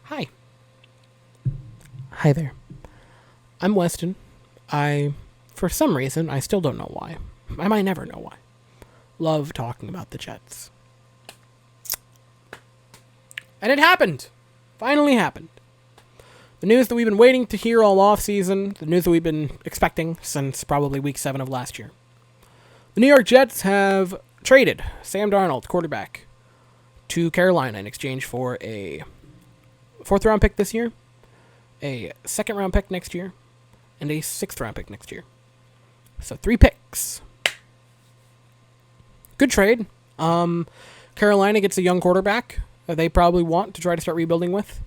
Hi. Hi there. I'm Weston. For some reason, I still don't know why. I might never know why. Love talking about the Jets. And it happened! Finally happened. The news that we've been waiting to hear all off-season, the news that we've been expecting since probably week 7 of last year. The New York Jets have traded Sam Darnold, quarterback, to Carolina in exchange for a 4th-round pick this year, a 2nd-round pick next year, and a 6th-round pick next year. So 3 picks. Good trade. Carolina gets a young quarterback that they probably want to try to start rebuilding with.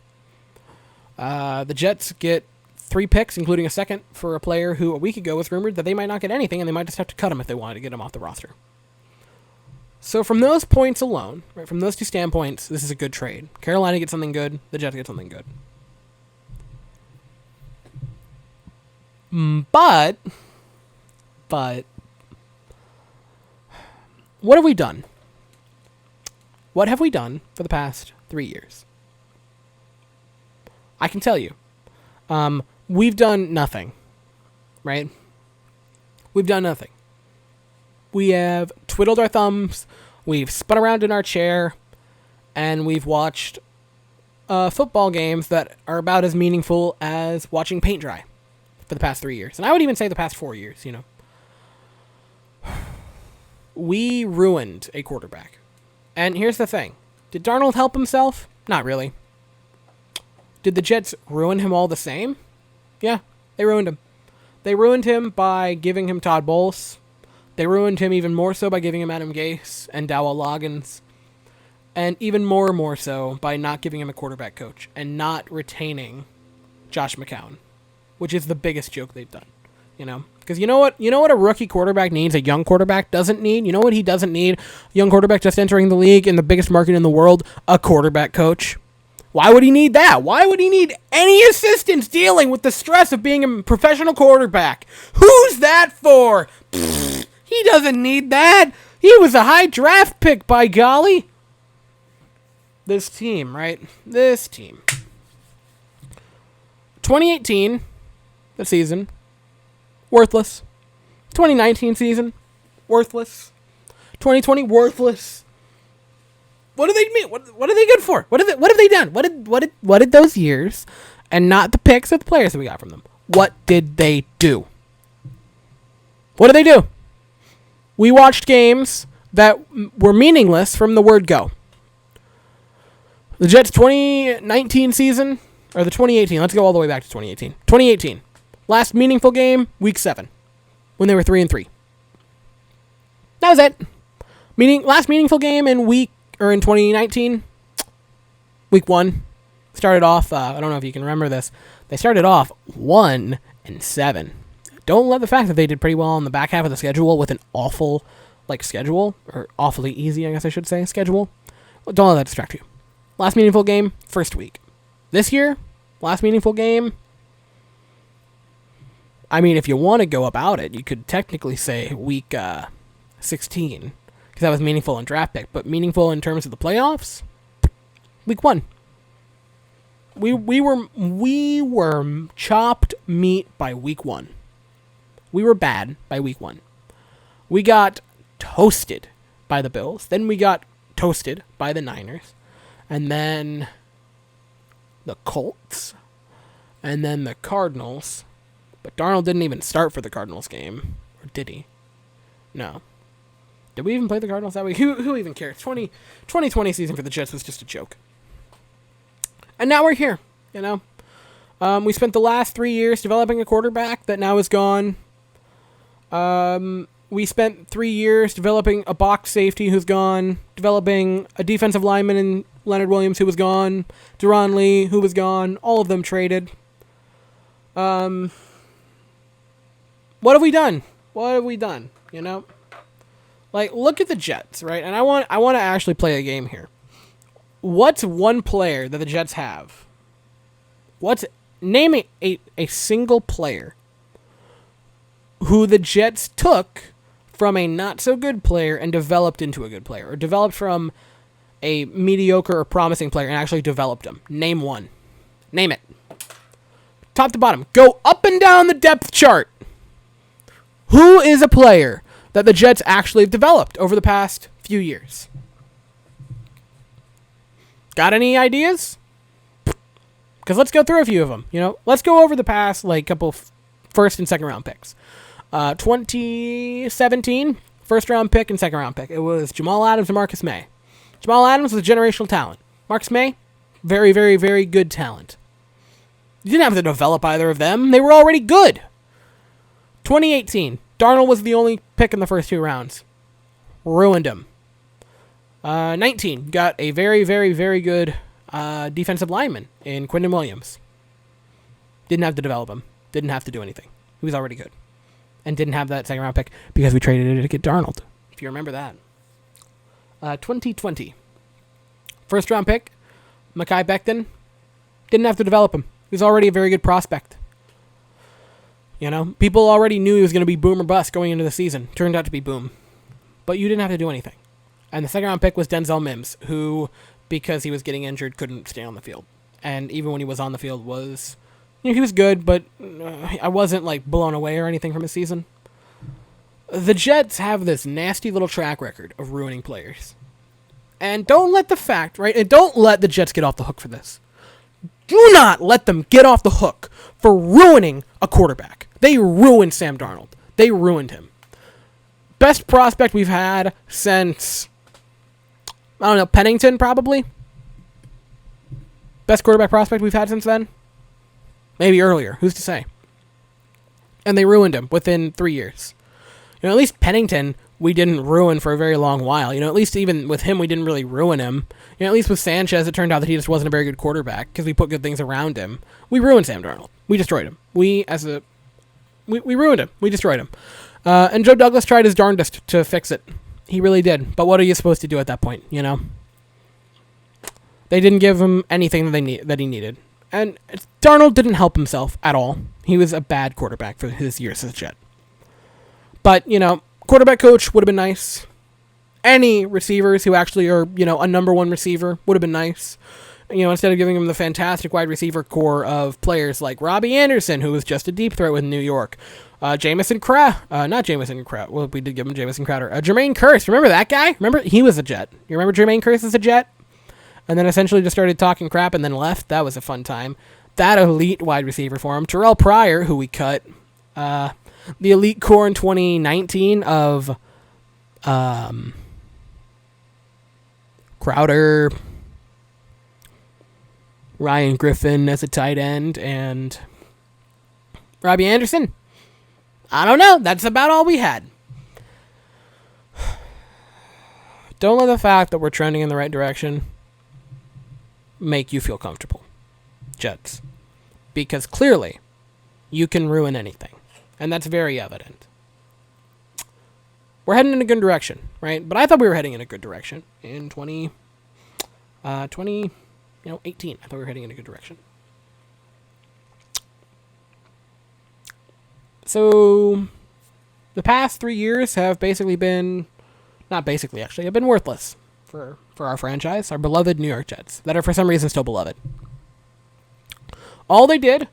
The Jets get 3 picks, including a 2nd, for a player who a week ago was rumored that they might not get anything, and they might just have to cut him if they wanted to get him off the roster. So from those points alone, right, from those 2 standpoints, this is a good trade. Carolina gets something good. The Jets get something good. But, what have we done? What have we done for the past 3 years? I can tell you. We've done nothing, right? We've done nothing. We have twiddled our thumbs, we've spun around in our chair, and we've watched football games that are about as meaningful as watching paint dry for the past 3 years. And I would even say the past 4 years, you know. We ruined a quarterback. And here's the thing. Did Darnold help himself? Not really. Did the Jets ruin him all the same? Yeah, they ruined him. They ruined him by giving him Todd Bowles. They ruined him even more so by giving him Adam Gase and Dowell Loggins. And even more so by not giving him a quarterback coach and not retaining Josh McCown, which is the biggest joke they've done. You know? Because you know what a rookie quarterback needs, a young quarterback doesn't need? You know what he doesn't need? A young quarterback just entering the league in the biggest market in the world? A quarterback coach. Why would he need that? Why would he need any assistance dealing with the stress of being a professional quarterback? Who's that for? He doesn't need that. He was a high draft pick, by golly. This team, right? This team. 2018, the season, worthless. 2019 season, worthless. 2020, worthless. What do they mean? What are they good for? What have they done? What did those years, and not the picks or the players that we got from them? What did they do? What did they do? We watched games that were meaningless from the word go. The Jets' 2019 season, or the 2018. Let's go all the way back to 2018. 2018, last meaningful game, week 7, when they were 3-3. That was it. Last meaningful game in 2019, week 1, started off, I don't know if you can remember this, they started off 1-7. Don't let the fact that they did pretty well on the back half of the schedule with an awful, schedule, or awfully easy, I guess I should say, schedule. Don't let that distract you. Last meaningful game, first week. This year, last meaningful game, I mean, if you want to go about it, you could technically say week 16, because that was meaningful in draft pick, but meaningful in terms of the playoffs, week 1. We were chopped meat by week 1. We were bad by week 1. We got toasted by the Bills. Then we got toasted by the Niners. And then the Colts. And then the Cardinals. But Darnold didn't even start for the Cardinals game. Or did he? No. Did we even play the Cardinals that week? Who even cares? 2020 season for the Jets was just a joke. And now we're here, you know. We spent the last 3 years developing a quarterback that now is gone. We spent 3 years developing a box safety who's gone, developing a defensive lineman in Leonard Williams who was gone, Duron Lee who was gone, all of them traded. What have we done? What have we done, you know? Look at the Jets, right? And I want to actually play a game here. What's one player that the Jets have? Name a single player who the Jets took from a not-so-good player and developed into a good player, or developed from a mediocre or promising player and actually developed him. Name one. Name it. Top to bottom. Go up and down the depth chart. Who is a player that the Jets actually have developed over the past few years? Got any ideas? Because let's go through a few of them. Let's go over the past couple first and second round picks. 2017, first round pick and second round pick. It was Jamal Adams and Marcus May. Jamal Adams was a generational talent. Marcus May, very, very, very good talent. You didn't have to develop either of them. They were already good. 2018, Darnold was the only pick in the first 2 rounds. Ruined him. 19, got a very, very, very good defensive lineman in Quinton Williams. Didn't have to develop him. Didn't have to do anything. He was already good. And didn't have that second round pick because we traded it to get Darnold. If you remember that. 2020, first round pick, Mekhi Becton. Didn't have to develop him. He was already a very good prospect. People already knew he was going to be boom or bust going into the season. Turned out to be boom. But you didn't have to do anything. And the second round pick was Denzel Mims, who, because he was getting injured, couldn't stay on the field. And even when he was on the field, he was good, but I wasn't blown away or anything from his season. The Jets have this nasty little track record of ruining players. And don't let the Jets get off the hook for this. Do not let them get off the hook for ruining a quarterback. They ruined Sam Darnold. They ruined him. Best prospect we've had since, Pennington probably. Best quarterback prospect we've had since then. Maybe earlier. Who's to say? And they ruined him within 3 years. At least Pennington we didn't ruin for a very long while. At least even with him we didn't really ruin him. At least with Sanchez it turned out that he just wasn't a very good quarterback because we put good things around him. We ruined Sam Darnold. We destroyed him. We ruined him. We destroyed him. And Joe Douglas tried his darndest to fix it. He really did. But what are you supposed to do at that point, They didn't give him anything that he needed. And Darnold didn't help himself at all. He was a bad quarterback for his years as a Jet. But, quarterback coach would have been nice. Any receivers who actually are, a number one receiver would have been nice. Instead of giving him the fantastic wide receiver core of players like Robbie Anderson, who was just a deep threat with New York. Not Jamison Crowder. Well, we did give him Jamison Crowder. Jermaine Kearse. Remember that guy? Remember? He was a Jet. You remember Jermaine Kearse as a Jet? And then essentially just started talking crap and then left. That was a fun time. That elite wide receiver for him. Terrell Pryor, who we cut. The elite core in 2019 of Crowder, Ryan Griffin as a tight end, and Robbie Anderson. I don't know. That's about all we had. Don't let the fact that we're trending in the right direction make you feel comfortable, Jets. Because clearly, you can ruin anything. And that's very evident. We're heading in a good direction, right? But I thought we were heading in a good direction in 18. I thought we were heading in a good direction. So, the past 3 years have basically been, not basically actually, have been worthless for our franchise, our beloved New York Jets, that are for some reason still beloved. All they did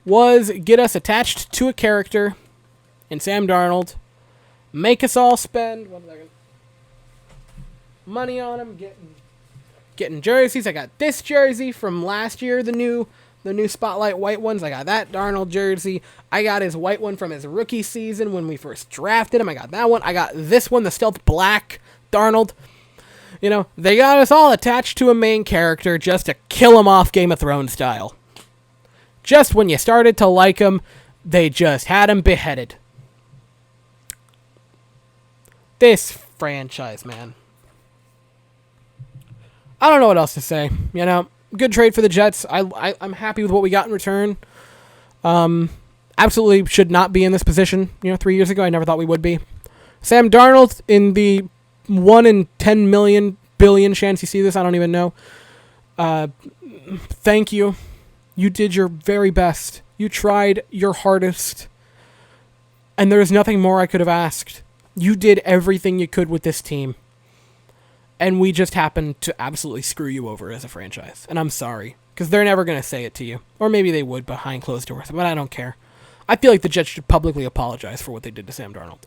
was get us attached to a character in Sam Darnold, make us all spend money on him, getting jerseys. I got this jersey from last year, the new Spotlight white ones. I got that Darnold jersey. I got his white one from his rookie season when we first drafted him. I got that one. I got this one, the stealth black Darnold. They got us all attached to a main character just to kill him off Game of Thrones style. Just when you started to like him, they just had him beheaded. This franchise, man. I don't know what else to say. Good trade for the Jets. I'm happy with what we got in return. Absolutely should not be in this position. 3 years ago, I never thought we would be. Sam Darnold, in the 1 in 10 million billion chance you see this, I don't even know. Thank you. You did your very best. You tried your hardest. And there is nothing more I could have asked. You did everything you could with this team. And we just happened to absolutely screw you over as a franchise. And I'm sorry. Because they're never going to say it to you. Or maybe they would behind closed doors, but I don't care. I feel like the Jets should publicly apologize for what they did to Sam Darnold.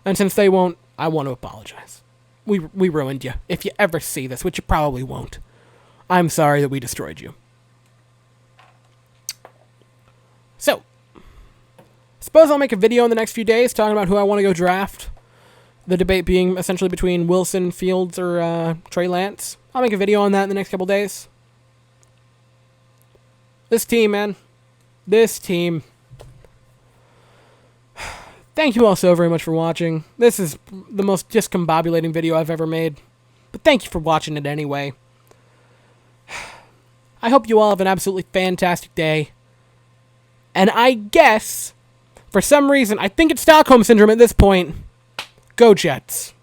And since they won't, I want to apologize. We ruined you. If you ever see this, which you probably won't, I'm sorry that we destroyed you. So, suppose I'll make a video in the next few days talking about who I want to go draft. The debate being essentially between Wilson, Fields, or Trey Lance. I'll make a video on that in the next couple days. This team, man. This team. Thank you all so very much for watching. This is the most discombobulating video I've ever made. But thank you for watching it anyway. I hope you all have an absolutely fantastic day. And I guess, for some reason, I think it's Stockholm Syndrome at this point. Go Jets.